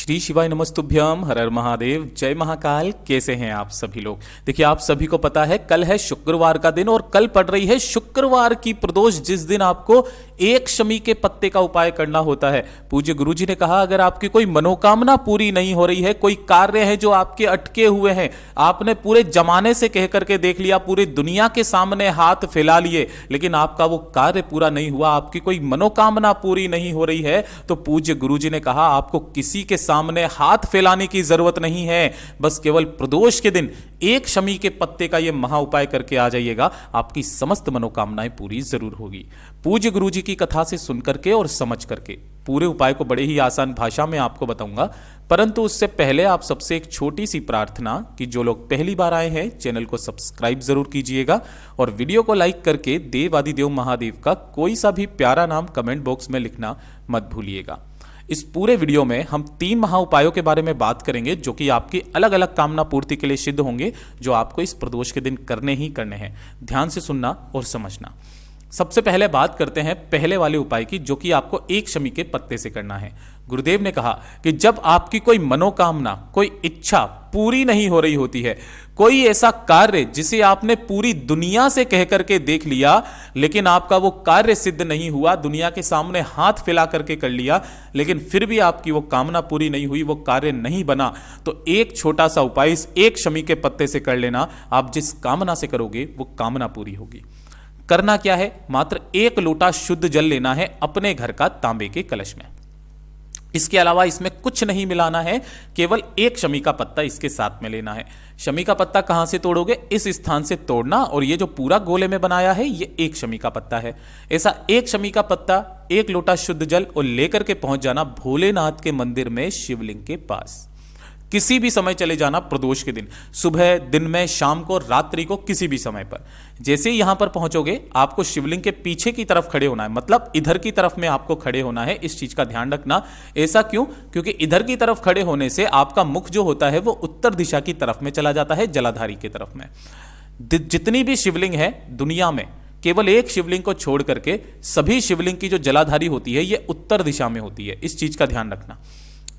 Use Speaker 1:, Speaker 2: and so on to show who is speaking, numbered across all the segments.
Speaker 1: श्री शिवाय नमस्तुभ्यम, हर हर महादेव, जय महाकाल। कैसे हैं आप सभी लोग? देखिए, आप सभी को पता है कल है शुक्रवार का दिन और कल पड़ रही है शुक्रवार की प्रदोष, जिस दिन आपको एक शमी के पत्ते का उपाय करना होता है। पूज्य गुरुजी ने कहा, अगर आपकी कोई मनोकामना पूरी नहीं हो रही है, कोई कार्य है जो आपके अटके हुए हैं, आपने पूरे जमाने से कह करके देख लिया, पूरी दुनिया के सामने हाथ फैला लिए, लेकिन आपका वो कार्य पूरा नहीं हुआ, आपकी कोई मनोकामना पूरी नहीं हो रही है, तो पूज्य गुरुजी ने कहा आपको किसी के सामने हाथ फैलाने की जरूरत नहीं है। बस केवल प्रदोष के दिन एक शमी के पत्ते का यह महा उपाय करके आ जाइएगा, आपकी समस्त मनोकामनाएं पूरी जरूर होगी। पूज्य गुरुजी की कथा से सुन करके और समझ करके पूरे उपाय को बड़े ही आसान भाषा में आपको बताऊंगा, परंतु उससे पहले आप सबसे एक छोटी सी प्रार्थना कि जो लोग पहली बार आए हैं चैनल को सब्सक्राइब जरूर कीजिएगा और वीडियो को लाइक करके देवादिदेव महादेव का कोई सा भी प्यारा नाम कमेंट बॉक्स में लिखना मत भूलिएगा। इस पूरे वीडियो में हम 3 महा उपायों के बारे में बात करेंगे जो कि आपकी अलग अलग कामना पूर्ति के लिए सिद्ध होंगे, जो आपको इस प्रदोष के दिन करने ही करने हैं। ध्यान से सुनना और समझना। सबसे पहले बात करते हैं पहले वाले उपाय की, जो कि आपको एक शमी के पत्ते से करना है। गुरुदेव ने कहा कि जब आपकी कोई मनोकामना, कोई इच्छा पूरी नहीं हो रही होती है, कोई ऐसा कार्य जिसे आपने पूरी दुनिया से कह करके देख लिया लेकिन आपका वो कार्य सिद्ध नहीं हुआ, दुनिया के सामने हाथ फैला करके कर लिया लेकिन फिर भी आपकी वो कामना पूरी नहीं हुई, वो कार्य नहीं बना, तो एक छोटा सा उपाय इस एक शमी के पत्ते से कर लेना। आप जिस कामना से करोगे वो कामना पूरी होगी। करना क्या है? मात्र 1 लोटा शुद्ध जल लेना है अपने घर का तांबे के कलश में। इसके अलावा इसमें कुछ नहीं मिलाना है, केवल एक शमी का पत्ता इसके साथ में लेना है। शमी का पत्ता कहां से तोड़ोगे? इस स्थान से तोड़ना, और ये जो पूरा गोले में बनाया है ये एक शमी का पत्ता है। ऐसा एक शमी का पत्ता, 1 लोटा शुद्ध जल और लेकर के पहुंच जाना भोलेनाथ के मंदिर में शिवलिंग के पास। किसी भी समय चले जाना प्रदोष के दिन, सुबह, दिन में, शाम को, रात्रि को, किसी भी समय पर। जैसे ही यहां पर पहुंचोगे आपको शिवलिंग के पीछे की तरफ खड़े होना है, मतलब इधर की तरफ में आपको खड़े होना है। इस चीज का ध्यान रखना। ऐसा क्यों? क्योंकि इधर की तरफ खड़े होने से आपका मुख जो होता है वो उत्तर दिशा की तरफ में चला जाता है, जलाधारी की तरफ में। जितनी भी शिवलिंग है दुनिया में, केवल एक शिवलिंग को छोड़ करके सभी शिवलिंग की जो जलाधारी होती है ये उत्तर दिशा में होती है। इस चीज का ध्यान रखना,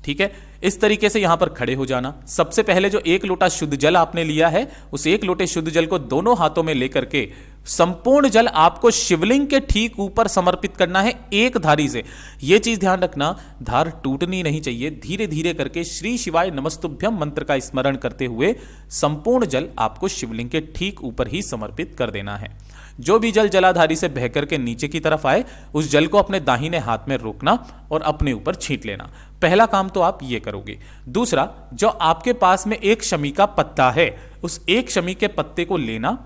Speaker 1: ठीक है? इस तरीके से यहां पर खड़े हो जाना। सबसे पहले जो 1 लोटा शुद्ध जल आपने लिया है, उस 1 लोटे शुद्ध जल को दोनों हाथों में लेकर के संपूर्ण जल आपको शिवलिंग के ठीक ऊपर समर्पित करना है, एक धारी से। यह चीज ध्यान रखना, धार टूटनी नहीं चाहिए। धीरे धीरे करके श्री शिवाय नमस्तुभ्यम मंत्र का स्मरण करते हुए संपूर्ण जल आपको शिवलिंग के ठीक ऊपर ही समर्पित कर देना है। जो भी जल जलाधारी से बह करके नीचे की तरफ आए, उस जल को अपने दाहिने हाथ में रोकना और अपने ऊपर छींट लेना। पहला काम तो आप ये करोगे। दूसरा, जो आपके पास में एक शमी का पत्ता है, उस एक शमी के पत्ते को लेना,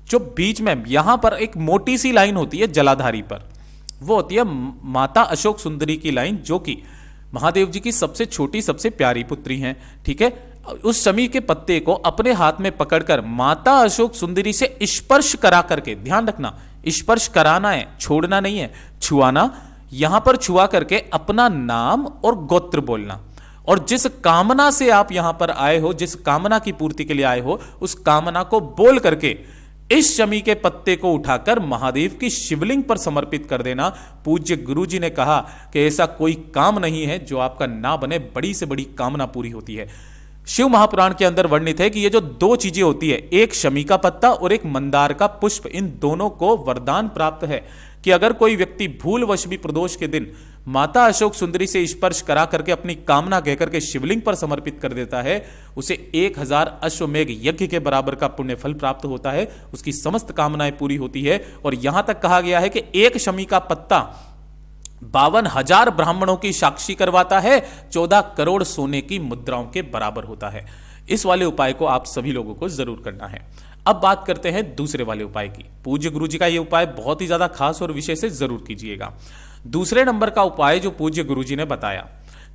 Speaker 1: जो बीच में यहां पर एक मोटी सी लाइन होती है जलाधारी पर, वो होती है माता अशोक सुंदरी की लाइन, जो कि महादेव जी की सबसे छोटी, सबसे प्यारी पुत्री हैं, ठीक है? उस शमी के पत्ते को अपने हाथ में पकड़कर माता अशोक सुंदरी से स्पर्श करा करके, ध्यान रखना स्पर्श कराना है, छोड़ना नहीं है, छुआना। यहां पर छुआ करके अपना नाम और गोत्र बोलना, और जिस कामना से आप यहां पर आए हो, जिस कामना की पूर्ति के लिए आए हो, उस कामना को बोल करके इस शमी के पत्ते को उठाकर महादेव की शिवलिंग पर समर्पित कर देना। पूज्य गुरुजी ने कहा कि ऐसा कोई काम नहीं है जो आपका ना बने, बड़ी से बड़ी कामना पूरी होती है। शिव महापुराण के अंदर वर्णित है कि ये जो 2 चीजें होती है, एक शमी का पत्ता और एक मंदार का पुष्प, इन दोनों को वरदान प्राप्त है कि अगर कोई व्यक्ति भूलवश भी प्रदोष के दिन माता अशोक सुंदरी से स्पर्श करा करके अपनी कामना कहकर के शिवलिंग पर समर्पित कर देता है, उसे 1000 अश्वमेघ यज्ञ के बराबर का पुण्य फल प्राप्त होता है, उसकी समस्त कामनाएं पूरी होती है। और यहां तक कहा गया है कि एक शमी का पत्ता 52,000 ब्राह्मणों की साक्षी करवाता है, 14 करोड़ सोने की मुद्राओं के बराबर होता है। इस वाले उपाय को आप सभी लोगों को जरूर करना है। अब बात करते हैं दूसरे वाले उपाय की। पूज्य गुरुजी का यह उपाय बहुत ही ज्यादा खास और विशेष है, जरूर कीजिएगा। दूसरे नंबर का उपाय जो पूज्य गुरुजी ने बताया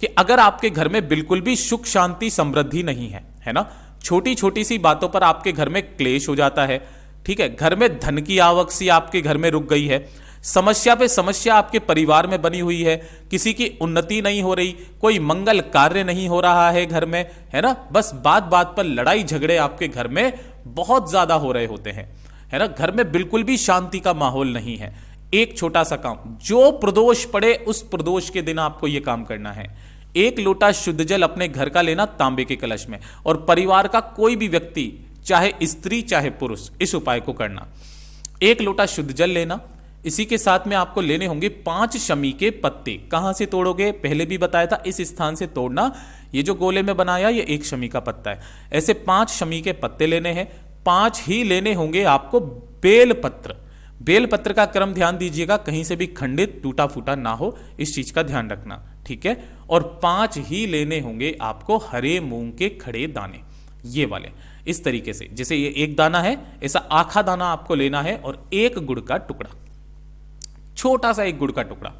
Speaker 1: कि अगर आपके घर में बिल्कुल भी सुख शांति समृद्धि नहीं है ना, छोटी छोटी सी बातों पर आपके घर में क्लेश हो जाता है, ठीक है, घर में धन की आवक सी आपके घर में रुक गई है, समस्या पे समस्या आपके परिवार में बनी हुई है, किसी की उन्नति नहीं हो रही, कोई मंगल कार्य नहीं हो रहा है घर में, है ना, बस बात बात पर लड़ाई झगड़े आपके घर में बहुत ज्यादा हो रहे होते हैं, है ना, घर में बिल्कुल भी शांति का माहौल नहीं है। एक छोटा सा काम, जो प्रदोष पड़े उस प्रदोष के दिन आपको यह काम करना है। 1 लोटा शुद्ध जल अपने घर का लेना तांबे के कलश में, और परिवार का कोई भी व्यक्ति चाहे स्त्री चाहे पुरुष इस उपाय को करना। 1 लोटा शुद्ध जल लेना, इसी के साथ में आपको लेने होंगे 5 शमी के पत्ते। कहां से तोड़ोगे, पहले भी बताया था, इस स्थान से तोड़ना। ये जो गोले में बनाया ये 1 शमी का पत्ता है। ऐसे 5 शमी के पत्ते लेने हैं। 5 ही लेने होंगे आपको बेलपत्र। बेलपत्र का क्रम ध्यान दीजिएगा, कहीं से भी खंडित टूटा फूटा ना हो, इस चीज का ध्यान रखना, ठीक है। और 5 ही लेने होंगे आपको हरे मूंग के खड़े दाने, ये वाले, इस तरीके से। जैसे ये 1 दाना है, ऐसा आखा दाना आपको लेना है, और 1 गुड़ का टुकड़ा, छोटा सा 1 गुड़ का टुकड़ा।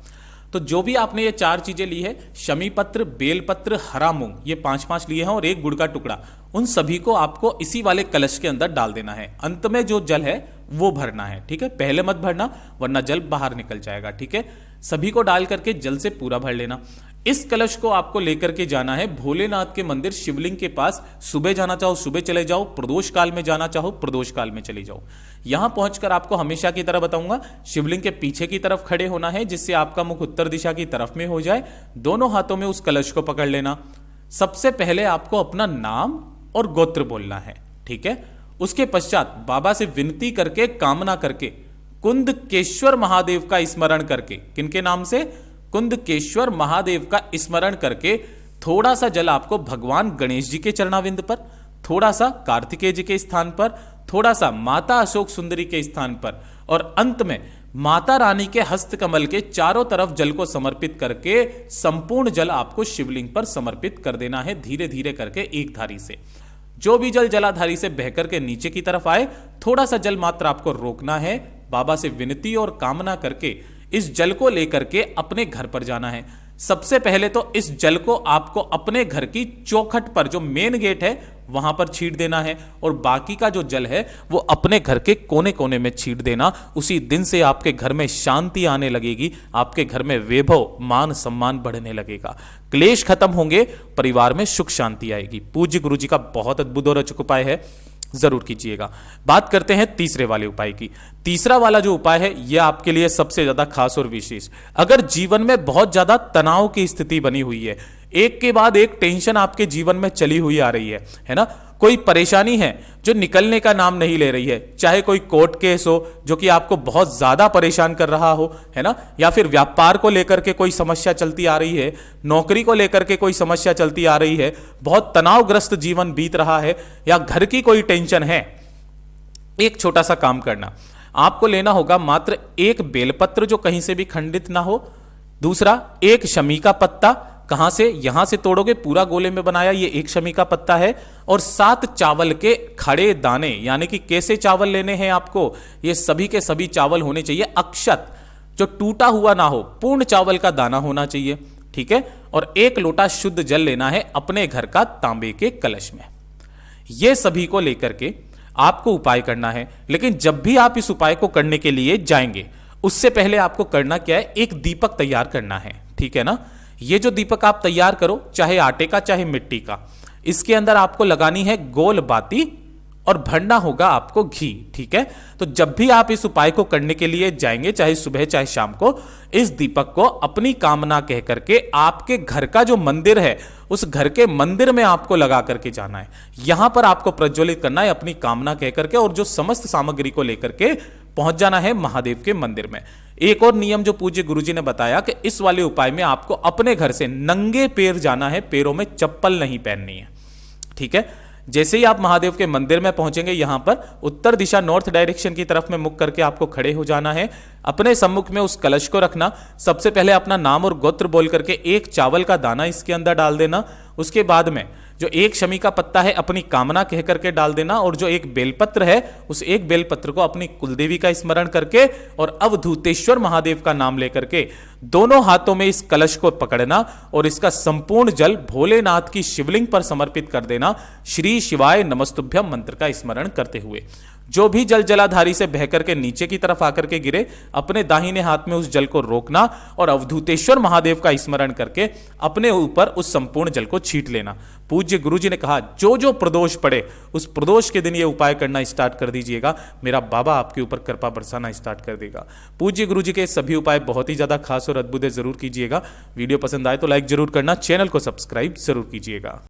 Speaker 1: तो जो भी आपने ये 4 चीजें ली है, शमी पत्र, बेलपत्र, हरा मूंग, ये 5-5 लिए हैं, और 1 गुड़ का टुकड़ा, उन सभी को आपको इसी वाले कलश के अंदर डाल देना है। अंत में जो जल है वो भरना है, ठीक है। पहले मत भरना वरना जल बाहर निकल जाएगा, ठीक है। सभी को डाल करके जल से पूरा भर लेना। इस कलश को आपको लेकर के जाना है भोलेनाथ के मंदिर शिवलिंग के पास। सुबह जाना चाहो सुबह चले जाओ, प्रदोष काल में जाना चाहो प्रदोष काल में चले जाओ। यहां पहुंचकर आपको हमेशा की तरह बताऊंगा, शिवलिंग के पीछे की तरफ खड़े होना है, जिससे आपका मुख उत्तर दिशा की तरफ में हो जाए। दोनों हाथों में उस कलश को पकड़ लेना। सबसे पहले आपको अपना नाम और गोत्र बोलना है, ठीक है। उसके पश्चात बाबा से विनती करके, कामना करके, कुंदकेश्वर महादेव का स्मरण करके, किनके नाम से, कुंदकेश्वर महादेव का स्मरण करके, थोड़ा सा जल आपको भगवान गणेश जी के चरणाविंद पर, थोड़ा सा कार्तिकेय जी के स्थान पर, थोड़ा सा माता अशोक सुंदरी के स्थान पर, और अंत में माता रानी के हस्त कमल के चारों तरफ जल को समर्पित करके संपूर्ण जल आपको शिवलिंग पर समर्पित कर देना है, धीरे धीरे करके एक धारी से। जो भी जल जलाधारी से बहकर के नीचे की तरफ आए, थोड़ा सा जल मात्र आपको रोकना है। बाबा से विनती और कामना करके इस जल को लेकर के अपने घर पर जाना है। सबसे पहले तो इस जल को आपको अपने घर की चौखट पर, जो मेन गेट है वहां पर छींट देना है, और बाकी का जो जल है वो अपने घर के कोने कोने में छींट देना। उसी दिन से आपके घर में शांति आने लगेगी, आपके घर में वैभव मान सम्मान बढ़ने लगेगा, क्लेश खत्म होंगे, परिवार में सुख शांति आएगी। पूज्य गुरु जी का बहुत अद्भुत और अचूक उपाय है, जरूर कीजिएगा। बात करते हैं तीसरे वाले उपाय की। तीसरा वाला जो उपाय है यह आपके लिए सबसे ज्यादा खास और विशेष। अगर जीवन में बहुत ज्यादा तनाव की स्थिति बनी हुई है, एक के बाद एक टेंशन आपके जीवन में चली हुई आ रही है ना, कोई परेशानी है जो निकलने का नाम नहीं ले रही है, चाहे कोई कोर्ट केस हो जो कि आपको बहुत ज्यादा परेशान कर रहा हो, है ना, या फिर व्यापार को लेकर के कोई समस्या चलती आ रही है, नौकरी को लेकर के कोई समस्या चलती आ रही है, बहुत तनावग्रस्त जीवन बीत रहा है, या घर की कोई टेंशन है, एक छोटा सा काम करना, आपको लेना होगा मात्र 1 बेलपत्र जो कहीं से भी खंडित ना हो, दूसरा 1 शमी का पत्ता, कहां से, यहां से तोड़ोगे, पूरा गोले में बनाया ये 1 शमी का पत्ता है, और 7 चावल के खड़े दाने, यानी कि कैसे चावल लेने हैं आपको, ये सभी के सभी चावल होने चाहिए अक्षत, जो टूटा हुआ ना हो, पूर्ण चावल का दाना होना चाहिए, ठीक है। और 1 लोटा शुद्ध जल लेना है अपने घर का तांबे के कलश में। ये सभी को लेकर के आपको उपाय करना है। लेकिन जब भी आप इस उपाय को करने के लिए जाएंगे, उससे पहले आपको करना क्या है, एक दीपक तैयार करना है, ठीक है ना। ये जो दीपक आप तैयार करो, चाहे आटे का चाहे मिट्टी का, इसके अंदर आपको लगानी है गोल बाती और भरना होगा आपको घी, ठीक है। तो जब भी आप इस उपाय को करने के लिए जाएंगे, चाहे सुबह चाहे शाम को, इस दीपक को अपनी कामना कह करके आपके घर का जो मंदिर है उस घर के मंदिर में आपको लगा करके जाना है। यहां पर आपको प्रज्वलित करना है अपनी कामना कह करके, और जो समस्त सामग्री को लेकर के पहुंच जाना है महादेव के मंदिर में। एक और नियम जो पूज्य गुरुजी ने बताया कि इस वाले उपाय में आपको अपने घर से नंगे पैर जाना है, पैरों में चप्पल नहीं पहननी है, ठीक है। जैसे ही आप महादेव के मंदिर में पहुंचेंगे, यहां पर उत्तर दिशा नॉर्थ डायरेक्शन की तरफ में मुख करके आपको खड़े हो जाना है। अपने सम्मुख में उस कलश को रखना। सबसे पहले अपना नाम और गोत्र बोल करके 1 चावल का दाना इसके अंदर डाल देना। उसके बाद में जो 1 शमी का पत्ता है अपनी कामना कह करके डाल देना, और जो 1 बेलपत्र है उस 1 बेलपत्र को अपनी कुलदेवी का स्मरण करके और अवधूतेश्वर महादेव का नाम लेकर के दोनों हाथों में इस कलश को पकड़ना, और इसका संपूर्ण जल भोलेनाथ की शिवलिंग पर समर्पित कर देना, श्री शिवाय नमस्तुभ्यम मंत्र का स्मरण करते हुए। जो भी जल जलाधारी से बहकर के नीचे की तरफ आकर के गिरे, अपने दाहिने हाथ में उस जल को रोकना और अवधूतेश्वर महादेव का स्मरण करके अपने ऊपर उस संपूर्ण जल को छींट लेना। पूज्य गुरुजी ने कहा जो जो प्रदोष पड़े उस प्रदोष के दिन ये उपाय करना स्टार्ट कर दीजिएगा, मेरा बाबा आपके ऊपर कृपा बरसाना स्टार्ट कर देगा। पूज्य गुरुजी के सभी उपाय बहुत ही ज्यादा खास और अद्भुत है, जरूर कीजिएगा। वीडियो पसंद आए तो लाइक जरूर करना, चैनल को सब्सक्राइब जरूर कीजिएगा।